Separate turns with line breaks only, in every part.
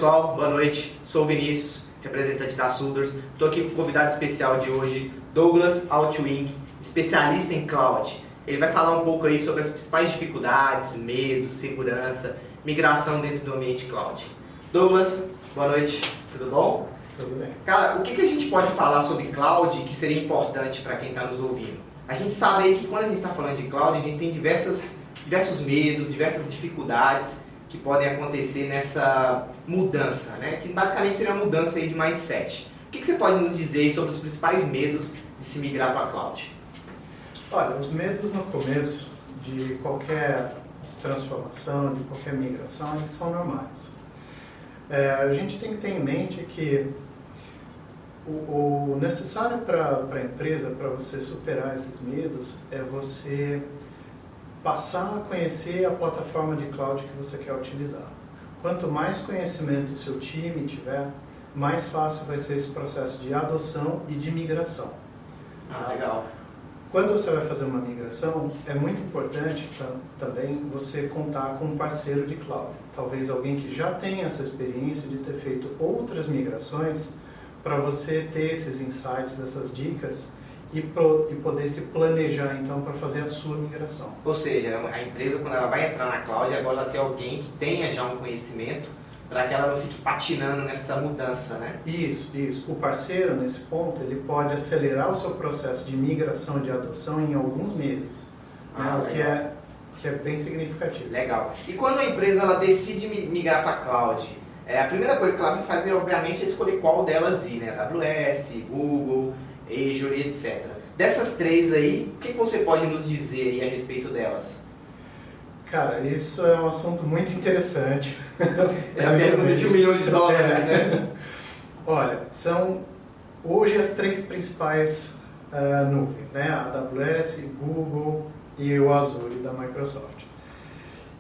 pessoal, boa noite. Sou o Vinícius, representante da Sulders. Estou aqui com o convidado especial de hoje, Douglas Altwing, especialista em cloud. Ele vai falar um pouco aí sobre as principais dificuldades, medos, segurança, migração dentro do ambiente cloud. Douglas, boa noite, tudo bom?
Tudo bem.
Cara, o que a gente pode falar sobre cloud que seria importante para quem está nos ouvindo? A gente sabe aí que quando a gente está falando de cloud, a gente tem diversos medos, diversas dificuldades que podem acontecer nessa mudança, né? Que basicamente seria uma mudança aí de mindset. O que você pode nos dizer aí sobre os principais medos de se migrar para a cloud?
Olha, os medos no começo de qualquer transformação, de qualquer migração, eles são normais. A gente tem que ter em mente que o necessário para a empresa, para você superar esses medos, é você passar a conhecer a plataforma de cloud que você quer utilizar. Quanto mais conhecimento o seu time tiver, mais fácil vai ser esse processo de adoção e de migração.
Legal.
Quando você vai fazer uma migração, é muito importante também você contar com um parceiro de cloud. Talvez alguém que já tenha essa experiência de ter feito outras migrações, para você ter esses insights, essas dicas, e poder se planejar, então, para fazer a sua migração.
Ou seja, a empresa, quando ela vai entrar na cloud, agora ela tem alguém que tenha já um conhecimento para que ela não fique patinando nessa mudança, né?
Isso. O parceiro, nesse ponto, ele pode acelerar o seu processo de migração, de adoção em alguns meses, né? O que é bem significativo.
Legal. E quando a empresa ela decide migrar para a cloud, a primeira coisa que ela vai fazer, obviamente, é escolher qual delas ir, né? AWS, Google, Azure, etc. Dessas três aí, o que você pode nos dizer aí a respeito delas?
Cara, isso é um assunto muito interessante.
É a pergunta de $1 milhão, né?
Olha, são hoje as três principais nuvens, né? A AWS, Google e o Azure da Microsoft.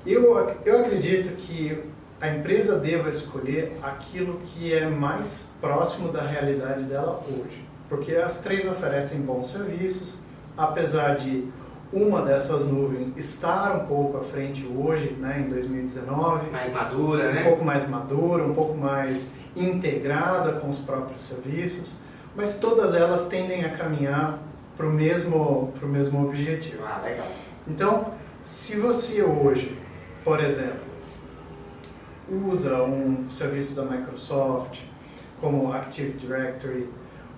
Eu acredito que a empresa deva escolher aquilo que é mais próximo da realidade dela hoje. Porque as três oferecem bons serviços, apesar de uma dessas nuvens estar um pouco à frente hoje, né, em 2019.
Mais madura, né?
Um pouco mais madura, um pouco mais integrada com os próprios serviços, mas todas elas tendem a caminhar para o mesmo objetivo.
Legal.
Então, se você hoje, por exemplo, usa um serviço da Microsoft, como Active Directory,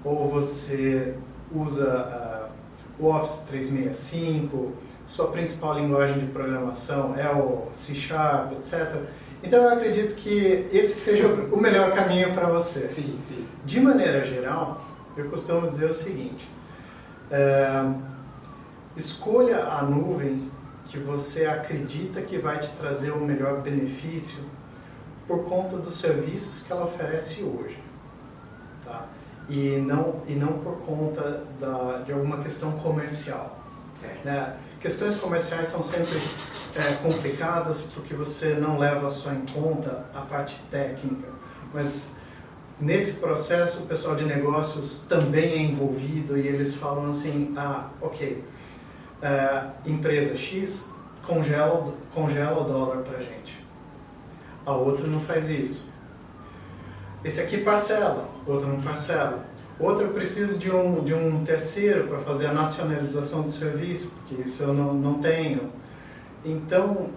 ou você usa o Office 365, sua principal linguagem de programação é o C#, etc. Então eu acredito que esse seja o melhor caminho para você.
Sim.
De maneira geral, eu costumo dizer o seguinte, escolha a nuvem que você acredita que vai te trazer o melhor benefício por conta dos serviços que ela oferece hoje. Tá? E não por conta de alguma questão comercial. Né? Questões comerciais são sempre complicadas porque você não leva só em conta a parte técnica, mas nesse processo o pessoal de negócios também é envolvido e eles falam assim, empresa X congela o dólar para a gente, a outra não faz isso. Esse aqui parcela, outro não parcela. Outro precisa de um terceiro para fazer a nacionalização do serviço, porque isso eu não tenho. Então,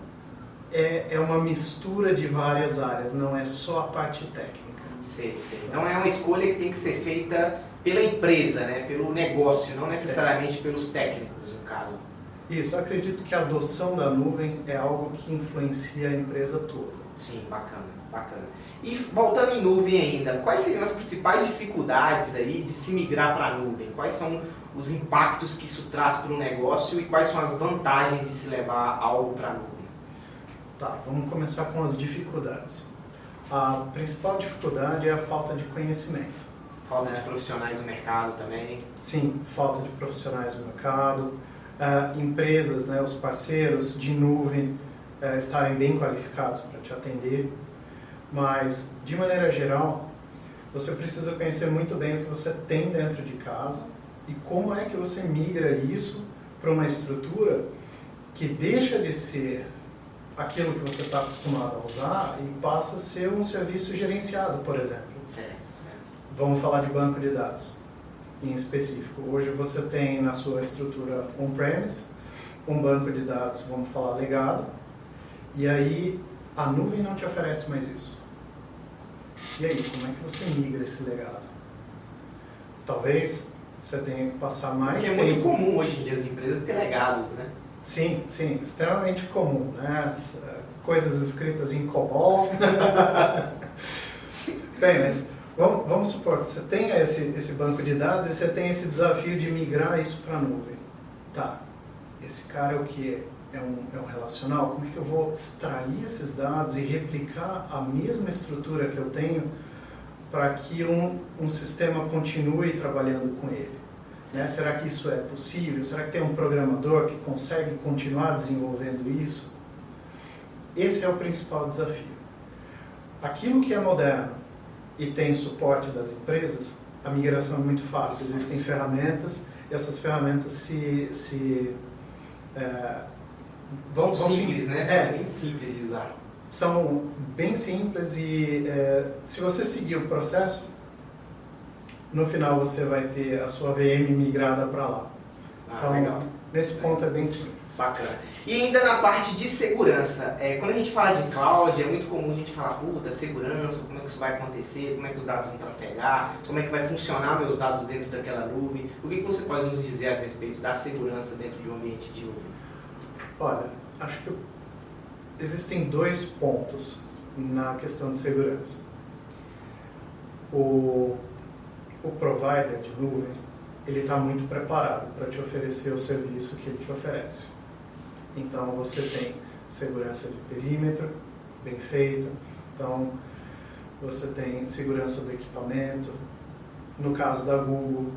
é uma mistura de várias áreas, não é só a parte técnica.
Sei. Então é uma escolha que tem que ser feita pela empresa, né? Pelo negócio, não necessariamente pelos técnicos, no caso.
Isso, eu acredito que a adoção da nuvem é algo que influencia a empresa toda.
Sim, bacana. E voltando em nuvem ainda, quais seriam as principais dificuldades aí de se migrar para a nuvem? Quais são os impactos que isso traz para o negócio e quais são as vantagens de se levar algo para a nuvem?
Tá, vamos começar com as dificuldades. A principal dificuldade é a falta de conhecimento.
Falta de profissionais no mercado também?
Sim, falta de profissionais no mercado. Empresas, né, os parceiros de nuvem estarem bem qualificados para te atender. Mas, de maneira geral, você precisa conhecer muito bem o que você tem dentro de casa e como é que você migra isso para uma estrutura que deixa de ser aquilo que você está acostumado a usar e passa a ser um serviço gerenciado, por exemplo.
Certo, certo.
Vamos falar de banco de dados em específico. Hoje você tem na sua estrutura on-premise um banco de dados, vamos falar legado, e aí a nuvem não te oferece mais isso. E aí, como é que você migra esse legado? Talvez você tenha que passar mais tempo...
É muito comum hoje em dia as empresas ter legados, né?
Sim, sim, extremamente comum, né? Coisas escritas em COBOL. Bem, mas vamos supor que você tenha esse banco de dados e você tem esse desafio de migrar isso para a nuvem. Tá, esse cara é o que é um relacional? Como é que eu vou extrair esses dados e replicar a mesma estrutura que eu tenho para que um sistema continue trabalhando com ele? Né? Será que isso é possível? Será que tem um programador que consegue continuar desenvolvendo isso? Esse é o principal desafio. Aquilo que é moderno e tem suporte das empresas, a migração é muito fácil. Existem ferramentas, e essas ferramentas
São simples, né? São bem simples de usar.
São bem simples e se você seguir o processo, no final você vai ter a sua VM migrada para lá. Então,
legal.
Nesse ponto é bem simples.
Bacana. E ainda na parte de segurança, quando a gente fala de cloud, é muito comum a gente falar, puta, segurança, como é que isso vai acontecer, como é que os dados vão trafegar, como é que vai funcionar meus dados dentro daquela nuvem. O que você pode nos dizer a respeito da segurança dentro de um ambiente de nuvem?
Olha, acho que existem 2 pontos na questão de segurança. O provider de nuvem, ele está muito preparado para te oferecer o serviço que ele te oferece. Então, você tem segurança de perímetro, bem feita. Então, você tem segurança do equipamento. No caso da Google,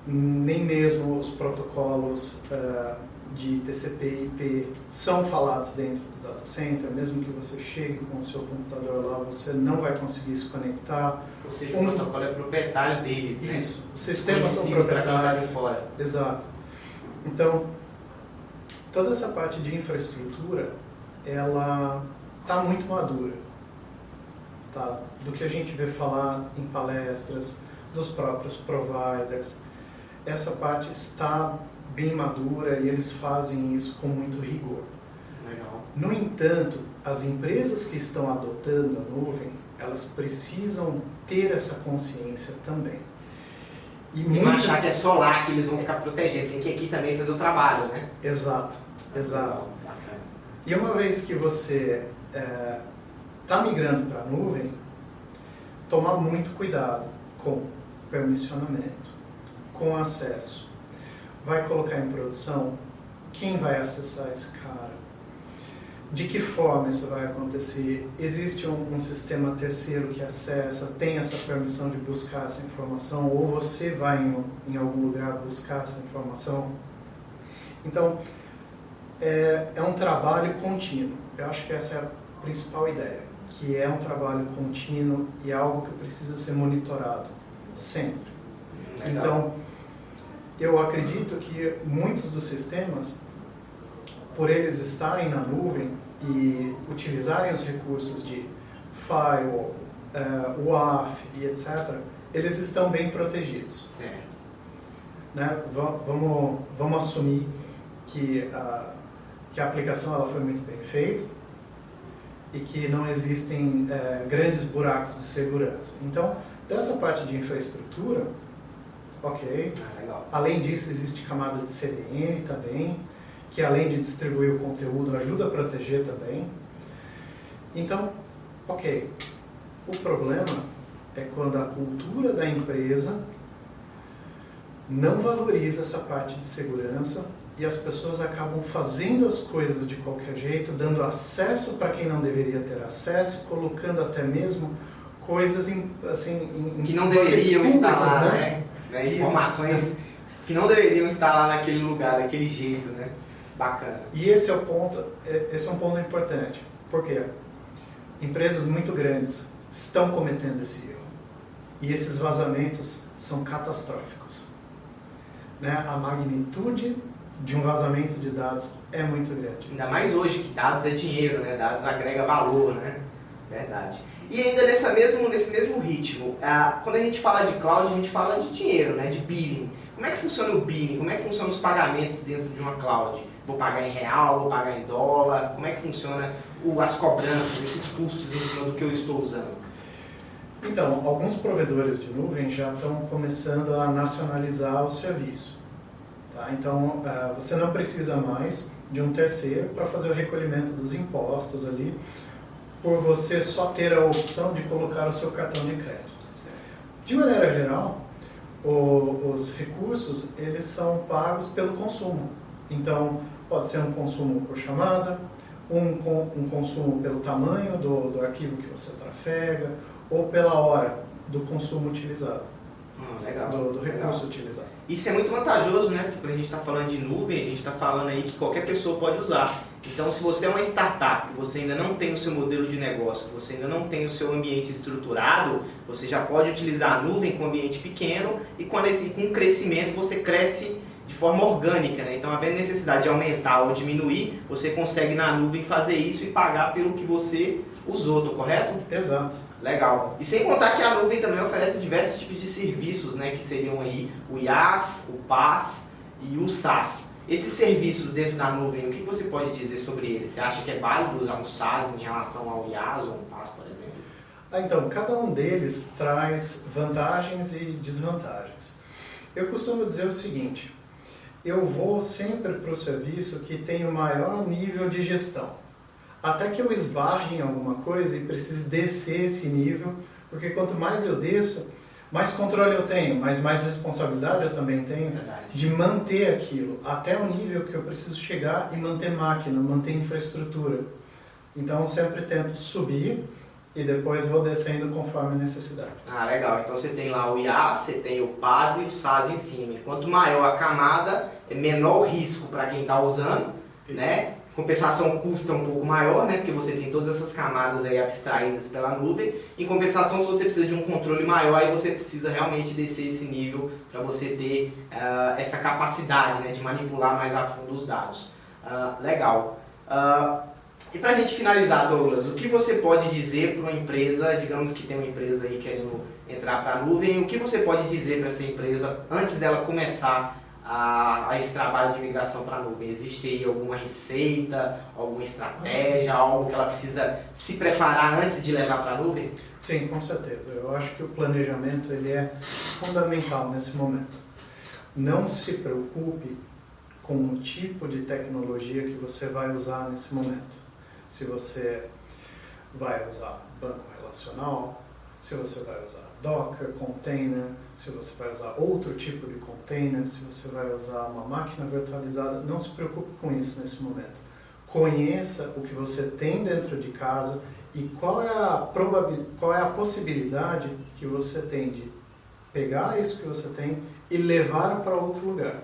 nem mesmo os protocolos de TCP e IP são falados dentro do data center. Mesmo que você chegue com o seu computador lá, você não vai conseguir se conectar.
Ou seja, o protocolo é proprietário deles, né?
Isso, os sistemas são proprietários.
Fora.
Exato. Então, toda essa parte de infraestrutura, ela está muito madura. Tá? Do que a gente vê falar em palestras, dos próprios providers, essa parte está bem madura e eles fazem isso com muito rigor.
Legal.
No entanto, as empresas que estão adotando a nuvem, elas precisam ter essa consciência também.
E não achar que é só lá que eles vão ficar protegendo, tem que aqui também fazer o trabalho, né?
Exato, exato.
Bacana.
E uma vez que você está migrando para a nuvem, tomar muito cuidado com permissionamento, com acesso. Vai colocar em produção? Quem vai acessar esse cara? De que forma isso vai acontecer? Existe um sistema terceiro que acessa, tem essa permissão de buscar essa informação, ou você vai em algum lugar buscar essa informação? Então, é um trabalho contínuo. Eu acho que essa é a principal ideia, que é um trabalho contínuo e algo que precisa ser monitorado sempre.
Legal.
Então, eu acredito que muitos dos sistemas, por eles estarem na nuvem e utilizarem os recursos de firewall, WAF e etc., eles estão bem protegidos.
Certo.
Né? Vamos assumir que a aplicação ela foi muito bem feita e que não existem grandes buracos de segurança. Então, dessa parte de infraestrutura, ok.
Legal.
Além disso, existe camada de CDN também, que além de distribuir o conteúdo, ajuda a proteger também. Então, ok. O problema é quando a cultura da empresa não valoriza essa parte de segurança e as pessoas acabam fazendo as coisas de qualquer jeito, dando acesso para quem não deveria ter acesso, colocando até mesmo coisas
que não deveriam estar lá, né? Informações que não deveriam estar lá naquele lugar, daquele jeito, né? Bacana.
E esse é um ponto importante. Por quê? Empresas muito grandes estão cometendo esse erro. E esses vazamentos são catastróficos. Né? A magnitude de um vazamento de dados é muito grande.
Ainda mais hoje, que dados é dinheiro, né? Dados agrega valor, né? Verdade. E ainda nesse mesmo ritmo, quando a gente fala de cloud, a gente fala de dinheiro, né? De billing. Como é que funciona o billing? Como é que funcionam os pagamentos dentro de uma cloud? Vou pagar em real, vou pagar em dólar? Como é que funciona as cobranças, esses custos em cima do que eu estou usando?
Então, alguns provedores de nuvem já estão começando a nacionalizar o serviço. Tá? Então, você não precisa mais de um terceiro para fazer o recolhimento dos impostos ali, por você só ter a opção de colocar o seu cartão de crédito. De maneira geral, os recursos eles são pagos pelo consumo. Então, pode ser um consumo por chamada, um consumo pelo tamanho do arquivo que você trafega, ou pela hora do consumo utilizado,
legal,
do
legal.
recurso utilizado.
Isso é muito vantajoso, né? Porque quando a gente está falando de nuvem, a gente está falando aí que qualquer pessoa pode usar. Então, se você é uma startup, que você ainda não tem o seu modelo de negócio, que você ainda não tem o seu ambiente estruturado, você já pode utilizar a nuvem com um ambiente pequeno e com o crescimento você cresce de forma orgânica, né? Então, havendo necessidade de aumentar ou diminuir, você consegue na nuvem fazer isso e pagar pelo que você usou, tô correto?
Exato.
Legal. E sem contar que a nuvem também oferece diversos tipos de serviços, né? Que seriam aí o IaaS, o PaaS e o SaaS. Esses serviços dentro da nuvem, o que você pode dizer sobre eles? Você acha que é válido usar um SaaS em relação ao IaaS ou um PaaS, por exemplo?
Então, cada um deles traz vantagens e desvantagens. Eu costumo dizer o seguinte: eu vou sempre para o serviço que tem o maior nível de gestão. Até que eu esbarre em alguma coisa e precise descer esse nível, porque quanto mais eu desço, mais controle eu tenho, mas mais responsabilidade eu também tenho de manter aquilo, até o nível que eu preciso chegar e manter máquina, manter infraestrutura. Então eu sempre tento subir e depois vou descendo conforme a necessidade.
Legal. Então você tem lá o IaaS, você tem o PaaS e o SaaS em cima. Quanto maior a camada, é menor o risco para quem está usando, né? Compensação custa um pouco maior, né? Porque você tem todas essas camadas aí abstraídas pela nuvem. Em compensação, se você precisa de um controle maior, aí você precisa realmente descer esse nível para você ter essa capacidade, né, de manipular mais a fundo os dados. Legal. E para a gente finalizar, Douglas, o que você pode dizer para uma empresa, digamos que tem uma empresa aí querendo entrar para a nuvem, o que você pode dizer para essa empresa antes dela começar a esse trabalho de migração para a nuvem? Existe aí alguma receita, alguma estratégia, algo que ela precisa se preparar antes de levar para a nuvem?
Sim, com certeza. Eu acho que o planejamento ele é fundamental nesse momento. Não se preocupe com o tipo de tecnologia que você vai usar nesse momento. Se você vai usar banco relacional, se você vai usar Docker, container, se você vai usar outro tipo de container, se você vai usar uma máquina virtualizada, não se preocupe com isso nesse momento. Conheça o que você tem dentro de casa e qual é a possibilidade que você tem de pegar isso que você tem e levar para outro lugar,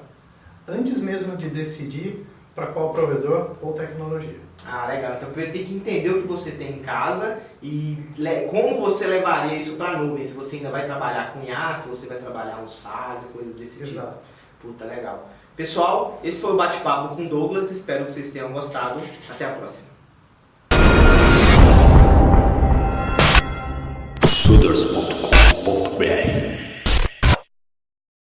antes mesmo de decidir para qual provedor ou tecnologia.
Legal. Então, primeiro tem que entender o que você tem em casa e como você levaria isso para a nuvem. Se você ainda vai trabalhar com IaaS, se você vai trabalhar no SaaS e coisas desse tipo.
Exato.
Puta, legal. Pessoal, esse foi o bate-papo com o Douglas. Espero que vocês tenham gostado. Até a próxima.
Suders.com.br